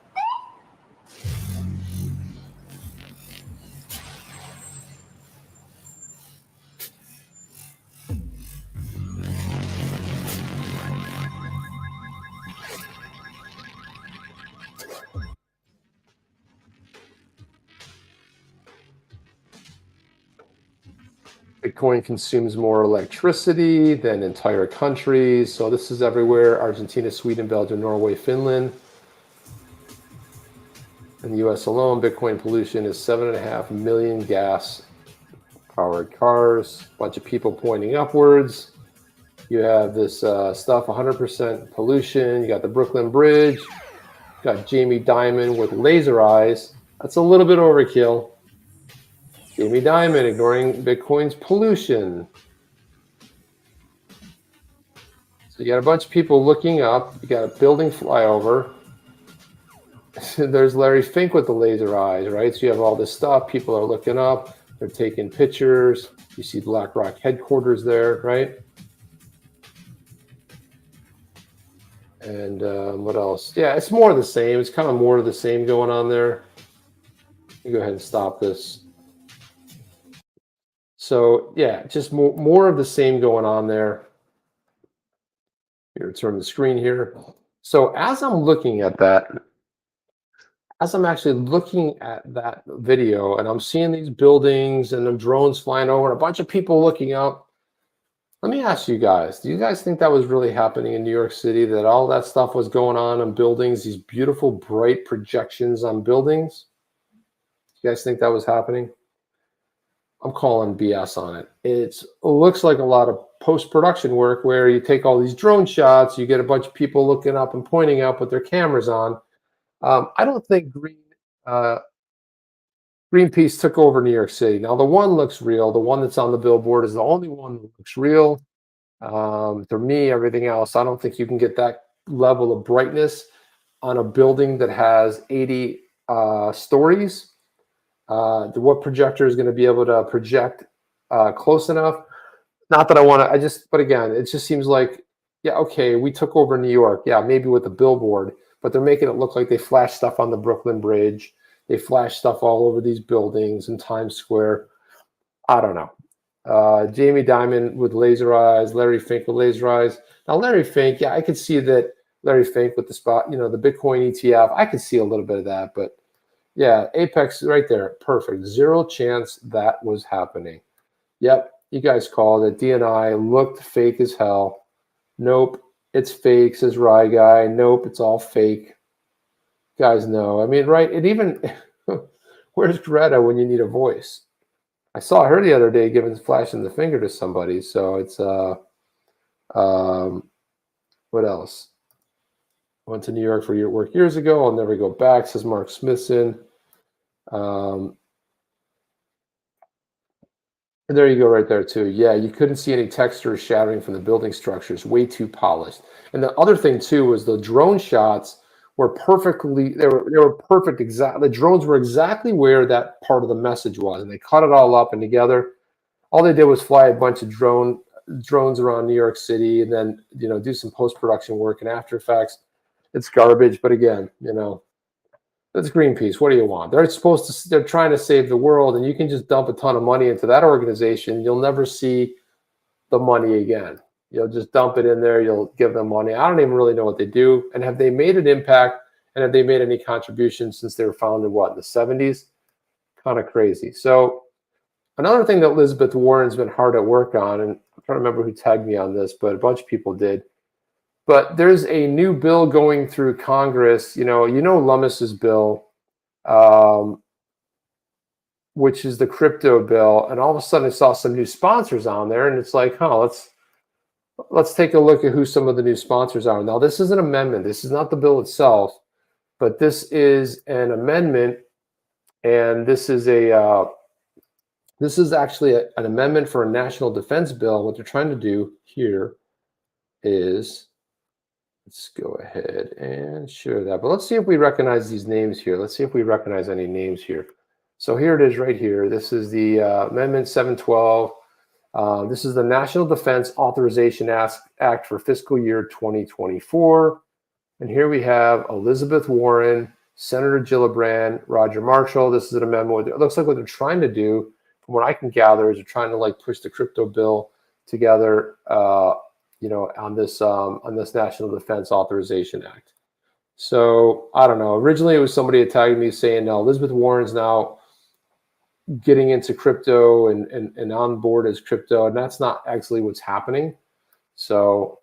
Bitcoin consumes more electricity than entire countries. So this is everywhere: Argentina, Sweden, Belgium, Norway, Finland. In the US alone, Bitcoin pollution is 7.5 million gas-powered cars, a bunch of people pointing upwards. You have this stuff, 100% pollution. You got the Brooklyn Bridge. You got Jamie Dimon with laser eyes. That's a little bit overkill. Jamie Dimon ignoring Bitcoin's pollution. So you got a bunch of people looking up. You got a building flyover. There's Larry Fink with the laser eyes, right? So you have all this stuff. People are looking up. They're taking pictures. You see BlackRock headquarters there, right? And what else? Yeah, it's more of the same. It's kind of more of the same going on there. Let me go ahead and stop this. So yeah, just more of the same going on there. Here, turn the screen here. So as I'm looking at that, as I'm actually looking at that video and I'm seeing these buildings and the drones flying over and a bunch of people looking up, let me ask you guys, do you guys think that was really happening in New York City, that all that stuff was going on in buildings, these beautiful bright projections on buildings? You guys think that was happening? I'm calling BS on it. It looks like a lot of post-production work where you take all these drone shots, you get a bunch of people looking up and pointing up with their cameras on. I don't think Greenpeace took over New York City. Now, the one looks real. The one that's on the billboard is the only one that looks real. To me, everything else, I don't think you can get that level of brightness on a building that has 80 stories. What projector is going to be able to project close enough? Not that I want to, but again, it just seems like, yeah, okay, we took over New York. Yeah, maybe with the billboard, but they're making it look like they flash stuff on the Brooklyn Bridge. They flash stuff all over these buildings in Times Square. I don't know. Jamie Dimon with laser eyes, Larry Fink with laser eyes. Now, Larry Fink, yeah, I could see that. Larry Fink with the spot, the Bitcoin ETF. I could see a little bit of that, but yeah, Apex right there. Perfect. Zero chance that was happening. Yep, you guys called it. DNI looked fake as hell. Nope, it's fake, says Rye Guy. Nope, it's all fake. You guys know. I mean, right? It even, where's Greta when you need a voice? I saw her the other day flashing the finger to somebody. So it's, what else? Went to New York for your work years ago. I'll never go back, says Mark Smithson. And there you go right there too. Yeah, you couldn't see any texture shattering from the building structures, way too polished. And the other thing too was the drone shots were perfectly, they were perfect, the drones were exactly where that part of the message was, and they cut it all up and together. All they did was fly a bunch of drones around New York City and then, do some post-production work in After Effects. It's garbage, but again, that's Greenpeace. What do you want? They're trying to save the world, and you can just dump a ton of money into that organization. You'll never see the money again. You'll just dump it in there. You'll give them money. I don't even really know what they do. And have they made an impact? And have they made any contributions since they were founded, in the 70s? Kind of crazy. So another thing that Elizabeth Warren's been hard at work on, and I'm trying to remember who tagged me on this, but a bunch of people did. But there's a new bill going through Congress. Lummis's bill, which is the crypto bill, and all of a sudden I saw some new sponsors on there, and it's like, let's take a look at who some of the new sponsors are. Now, this is an amendment. This is not the bill itself, but this is an amendment, and this is actually an amendment for a national defense bill. What they're trying to do here is, let's go ahead and share that. But let's see if we recognize these names here. Let's see if we recognize any names here. So here it is right here. This is the Amendment 712. This is the National Defense Authorization Act for fiscal year 2024. And here we have Elizabeth Warren, Senator Gillibrand, Roger Marshall. This is an amendment. It looks like what they're trying to do, from what I can gather, is they're trying to push the crypto bill together, on this National Defense Authorization Act. So I don't know. Originally, it was somebody tagging me saying, no, Elizabeth Warren's now getting into crypto and on board as crypto, and that's not actually what's happening. So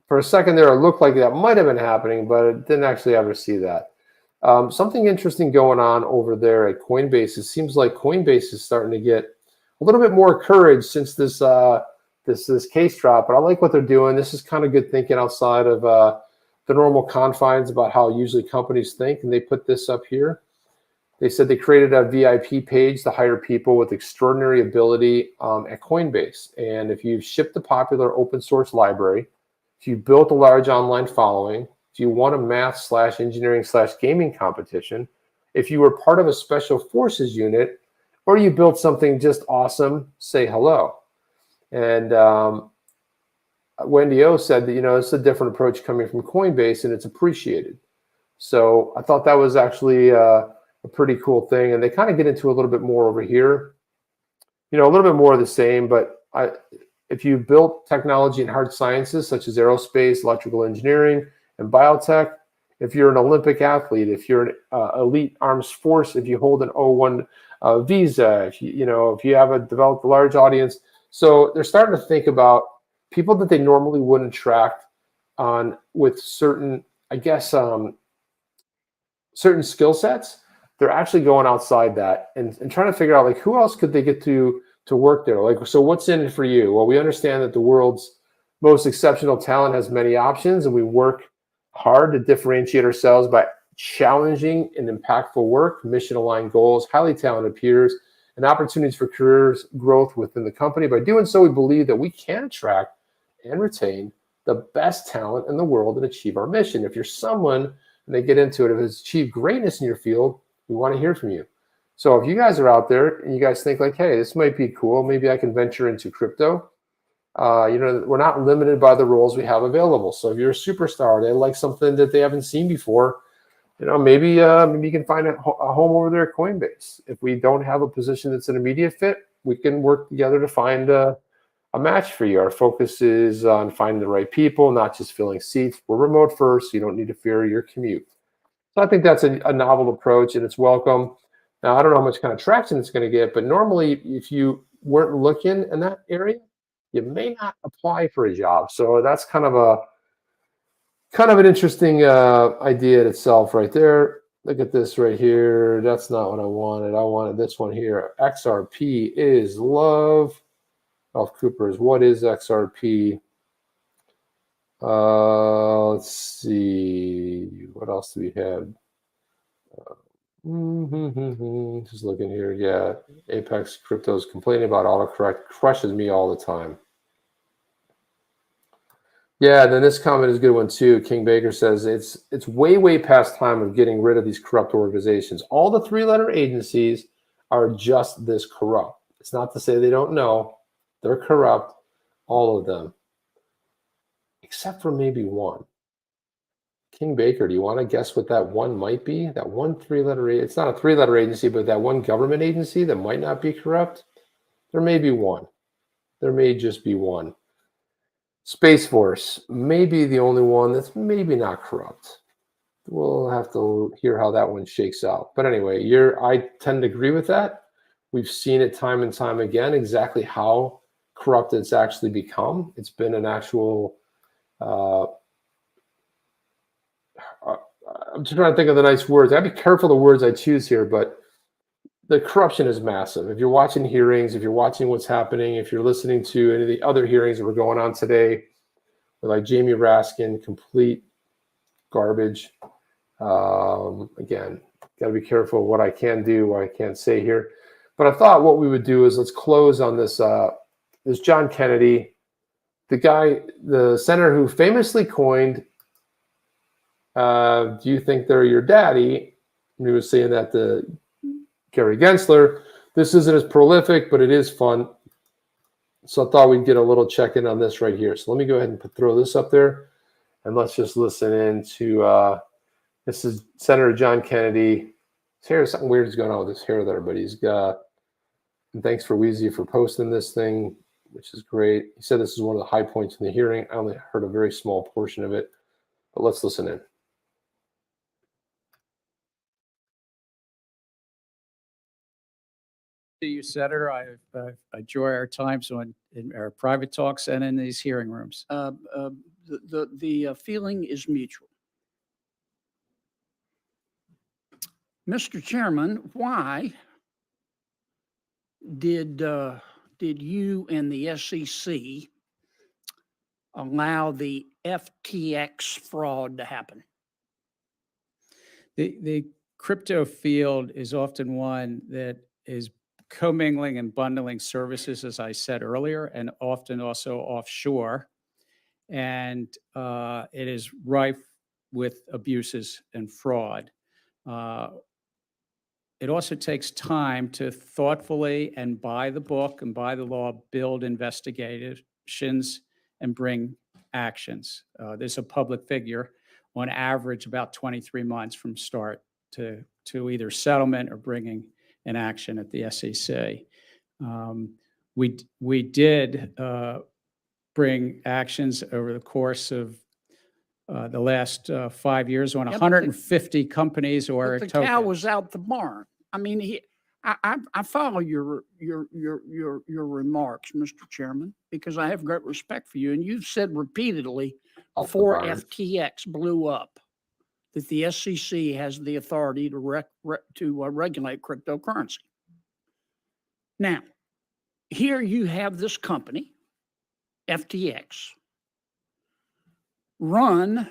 for a second there, it looked like that might have been happening, but it didn't actually ever see that. Something interesting going on over there at Coinbase. It seems like Coinbase is starting to get a little bit more courage since this case drop, but I like what they're doing. This is kind of good thinking outside of the normal confines about how usually companies think, and they put this up here. They said they created a VIP page to hire people with extraordinary ability at Coinbase. And if you've shipped a popular open source library, if you built a large online following, if you won a math/engineering/gaming competition, if you were part of a special forces unit, or you built something just awesome, say hello. And Wendy O said that, it's a different approach coming from Coinbase, and it's appreciated. So I thought that was actually a pretty cool thing. And they kind of get into a little bit more over here, a little bit more of the same. But if you built technology and hard sciences such as aerospace, electrical engineering, and biotech, if you're an Olympic athlete, if you're an elite armed force, if you hold an O1 visa, if you have developed a large audience. So they're starting to think about people that they normally wouldn't attract on with certain, certain skill sets. They're actually going outside that and trying to figure out who else could they get to work there. So what's in it for you? Well, we understand that the world's most exceptional talent has many options, and we work hard to differentiate ourselves by challenging and impactful work, mission-aligned goals, highly talented peers, and opportunities for careers growth within the company. By doing so, we believe that we can attract and retain the best talent in the world and achieve our mission. If you're someone, and they get into it, if it's achieved greatness in your field, we want to hear from you. So if you guys are out there and you guys think hey, this might be cool, maybe I can venture into crypto. We're not limited by the roles we have available. So if you're a superstar, they like something that they haven't seen before, maybe you can find a home over there at Coinbase. If we don't have a position that's an immediate fit, we can work together to find a match for you. Our focus is on finding the right people, not just filling seats. We're remote first, so you don't need to fear your commute. So I think that's a novel approach, and it's welcome. Now, I don't know how much kind of traction it's going to get, but normally if you weren't looking in that area, you may not apply for a job. So that's kind of an interesting idea in itself right there. Look at this right here. That's not what I wanted. I wanted this one here. XRP is love. Ralph Cooper's, what is XRP? Let's see. What else do we have? Just looking here. Yeah. Apex Crypto's complaining about autocorrect. Crushes me all the time. Yeah, then this comment is a good one too. King Baker says it's way past time of getting rid of these corrupt organizations. All the three-letter agencies are just this corrupt. It's not to say they don't know. They're corrupt, all of them, except for maybe one. King Baker, do you want to guess what that one might be? That one three-letter, it's not a three-letter agency, but that one government agency that might not be corrupt? There may be one. There may just be one. Space Force may be the only one that's maybe not corrupt. We'll have to hear how that one shakes out. But anyway, I tend to agree with that. We've seen it time and time again, exactly how corrupt it's actually become. It's been an actual, I'm just trying to think of the nice words. I gotta be careful the words I choose here, but the corruption is massive. If you're watching hearings, if you're watching what's happening, if you're listening to any of the other hearings that were going on today, like Jamie Raskin, complete garbage. Again, got to be careful what I can do, what I can't say here. But I thought what we would do is let's close on this. This John Kennedy, the senator who famously coined, "Do you think they're your daddy?" And he was saying that to Gary Gensler. This isn't as prolific, but it is fun. So I thought we'd get a little check-in on this right here. So let me go ahead and throw this up there, and let's just listen in to this is Senator John Kennedy. His hair, something weird is going on with his hair there, but he's got. And thanks for Wheezy for posting this thing, which is great. He said this is one of the high points in the hearing. I only heard a very small portion of it, but let's listen in. To you, Senator. I enjoy our times in our private talks and in these hearing rooms. The feeling is mutual. Mr. Chairman, why did you and the SEC allow the FTX fraud to happen? The crypto field is often one that is commingling and bundling services, as I said earlier, and often also offshore. And it is rife with abuses and fraud. It also takes time to thoughtfully and by the book and by the law build investigations and bring actions. There's a public figure, on average, about 23 months from start to either settlement or bringing an action at the SEC. We did bring actions over the course of the last 5 years on 150 companies or But the cow was out the barn. I mean, I follow your remarks, Mr. Chairman, because I have great respect for you, and you've said repeatedly before FTX blew up that the SEC has the authority to regulate cryptocurrency. Now, here you have this company, FTX, run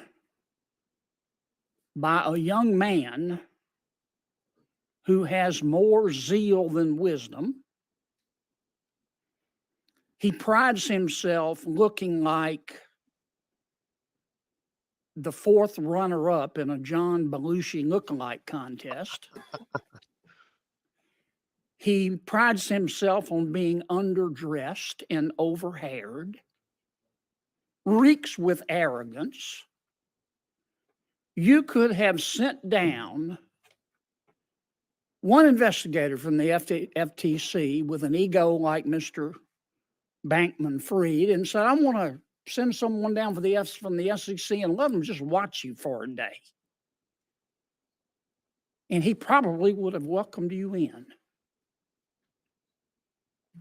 by a young man who has more zeal than wisdom. He prides himself looking like the fourth runner-up in a John Belushi lookalike contest. He prides himself on being underdressed and overhaired, reeks with arrogance. You could have sent down one investigator from the FTC with an ego like Mr. Bankman-Fried and said, I want to send someone down from the SEC and let them just watch you for a day. And he probably would have welcomed you in.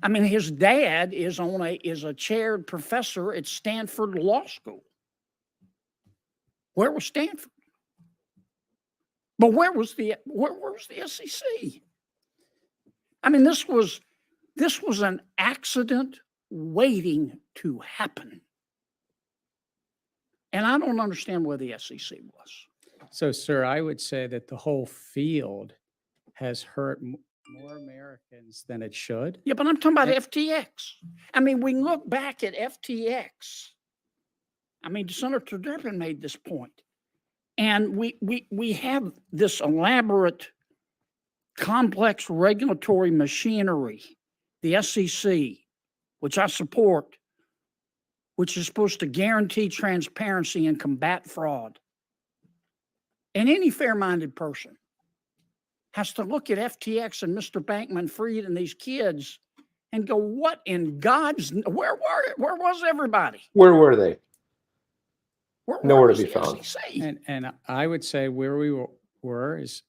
I mean, his dad is a chaired professor at Stanford Law School. Where was Stanford? But where was the SEC? I mean, this was an accident waiting to happen. And I don't understand where the SEC was. So, sir, I would say that the whole field has hurt more Americans than it should. Yeah, but I'm talking about FTX. I mean, we can look back at FTX. I mean, Senator Durbin made this point. And we have this elaborate, complex regulatory machinery, the SEC, which I support, which is supposed to guarantee transparency and combat fraud. And any fair-minded person has to look at FTX and Mr. Bankman-Fried and these kids and go, what in God's, where was everybody? Where were they? Nowhere to was be the found. SEC? And I would say where we were is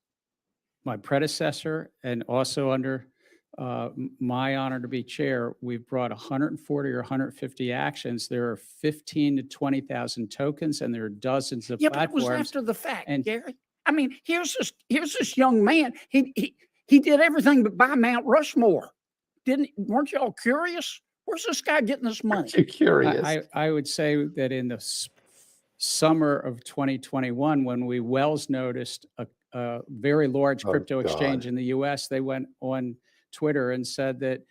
my predecessor, and also under my honor to be chair, we've brought 140 or 150 actions. There are 15 to 20,000 tokens, and there are dozens of Yeah, but it platforms. was after the fact, and- Gary. I mean, here's this young man. He did everything but buy Mount Rushmore. Weren't y'all curious? Where's this guy getting this money? You're curious. I would say that in the summer of 2021, when we Wells noticed a very large Oh, crypto exchange God. in the U.S., they went on Twitter and said that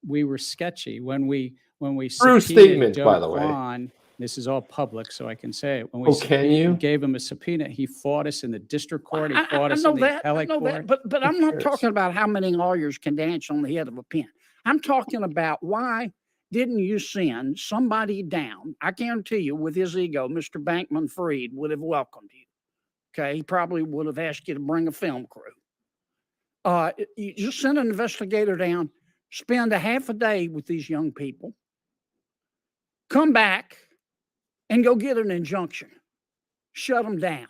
we were sketchy when we True subpoenaed statement, Do by the way. Kwon. This is all public, so I can say it. When we Oh, can you? gave him a subpoena, he fought us in the district court. He I fought us know in the that. I appellate know court. that. But I'm Who not cares? talking about how many lawyers can dance on the head of a pin. I'm talking about why didn't you send somebody down? I guarantee you, with his ego, Mr. Bankman-Fried would have welcomed you. Okay, he probably would have asked you to bring a film crew. You just send an investigator down, spend a half a day with these young people, come back, and go get an injunction. Shut them down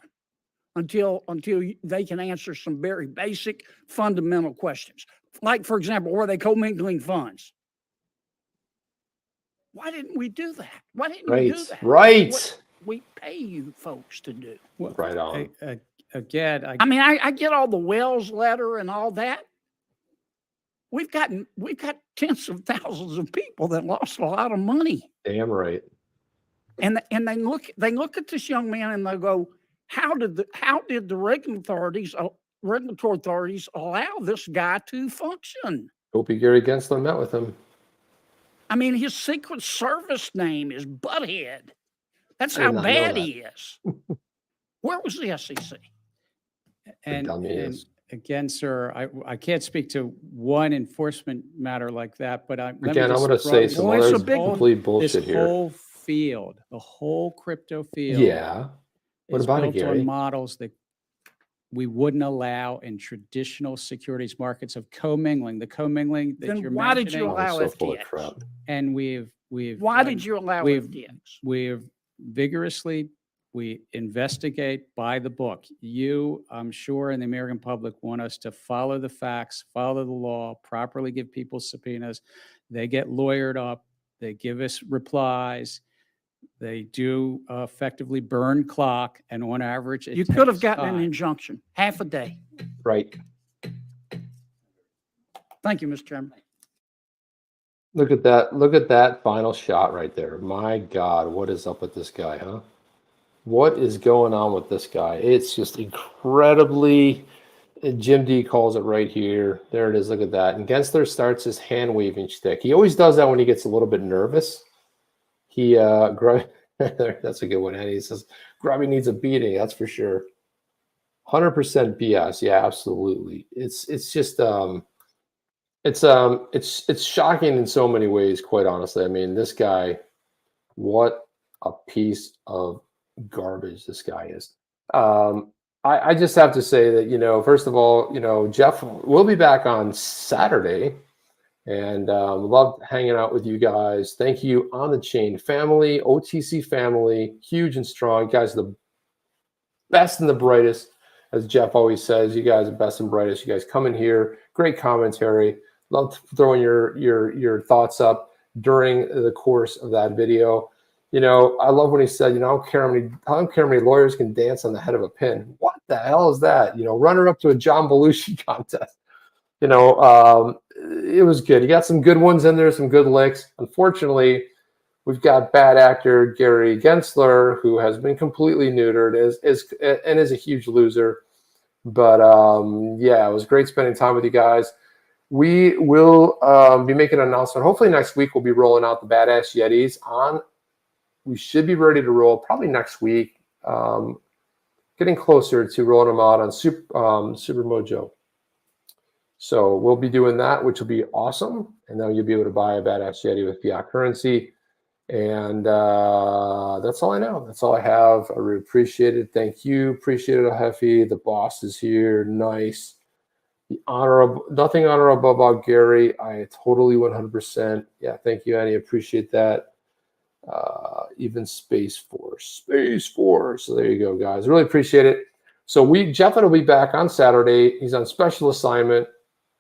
until they can answer some very basic, fundamental questions. Like, for example, were they commingling funds? Why didn't we do that? Why didn't you do that? Right. What we pay you folks to do. Right on. Again, I mean, I get all the Wells letter and all that. We've got tens of thousands of people that lost a lot of money. Damn right. And they look at this young man and they go, how did the regulatory authorities allow this guy to function? Hope Gary Gensler met with him. I mean, his Secret Service name is Butthead. That's I how did not know bad that. he is. Where was the SEC? and dummy is. again, sir, I can't speak to one enforcement matter like that, but let me Again, I'm just going to say run- some Well, it's other a big one. complete this bullshit here. whole field, the whole crypto field, Yeah. What is about it, built Gary? on models that we wouldn't allow in traditional securities markets of commingling. The commingling that Then you're why did you mentioning, Oh, I'm allow so full of FTX? crap. and we've Why done- did you allow we've- FTX? we've vigorously, we investigate by the book. You, I'm sure, and the American public want us to follow the facts, follow the law, properly give people subpoenas. They get lawyered up. They give us replies. They do effectively burn clock, and on average, it You could have takes gotten an time. injunction, half a day. Right. Thank you, Mr. Chairman. Look at that. Look at that final shot right there. My God, what is up with this guy, huh? What is going on with this guy? It's just incredibly. Jim D calls it right here. There it is. Look at that. And Gensler starts his hand waving shtick. He always does that when he gets a little bit nervous. He that's a good one. And he says, Grubby needs a beating. That's for sure. 100% BS. Yeah, absolutely. It's just it's shocking in so many ways, quite honestly. I mean, this guy, what a piece of garbage this guy is. I just have to say that, first of all, Jeff will be back on Saturday, and love hanging out with you guys. Thank you, On the Chain family, OTC family, huge and strong. You guys are the best and the brightest, as Jeff always says. You guys are best and brightest. You guys come in here, great commentary. Love throwing your thoughts up during the course of that video. I love when he said, I don't care how many lawyers can dance on the head of a pin. What the hell is that? Runner up to a John Belushi contest. It was good. You got some good ones in there, some good licks. Unfortunately, we've got bad actor Gary Gensler, who has been completely neutered and is a huge loser. But yeah, it was great spending time with you guys. We will be making an announcement. Hopefully next week we'll be rolling out the Badass Yetis on. We should be ready to roll probably next week. Getting closer to rolling them out on Super Mojo. So we'll be doing that, which will be awesome. And then you'll be able to buy a Badass Yeti with fiat currency. And that's all I know. That's all I have. I really appreciate it. Thank you. Appreciate it, Hefe. The boss is here. Nice. The honorable, nothing honorable about Gary. I totally 100%. Yeah, thank you, Annie. Appreciate that. Even Space Force. So there you go, guys. Really appreciate it. So Jeff will be back on Saturday. He's on special assignment.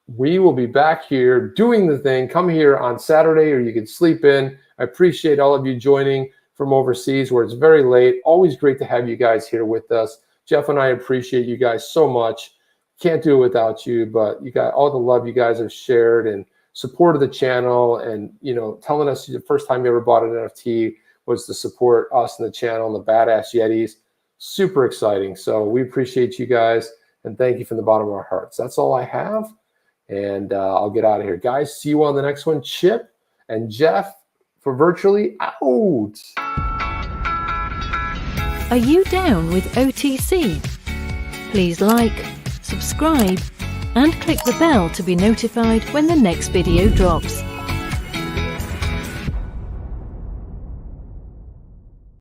We will be back here doing the thing. Come here on Saturday, or you can sleep in. I appreciate all of you joining from overseas where it's very late. Always great to have you guys here with us. Jeff and I appreciate you guys so much. Can't do it without you, but you got all the love you guys have shared and supported the channel, and telling us the first time you ever bought an NFT was to support us and the channel and the Badass Yetis. Super exciting. So we appreciate you guys, and thank you from the bottom of our hearts. That's all I have, and I'll get out of here. Guys, see you on the next one. Chip and Jeff for Virtually Out. Are you down with OTC? Please like, subscribe, and click the bell to be notified when the next video drops.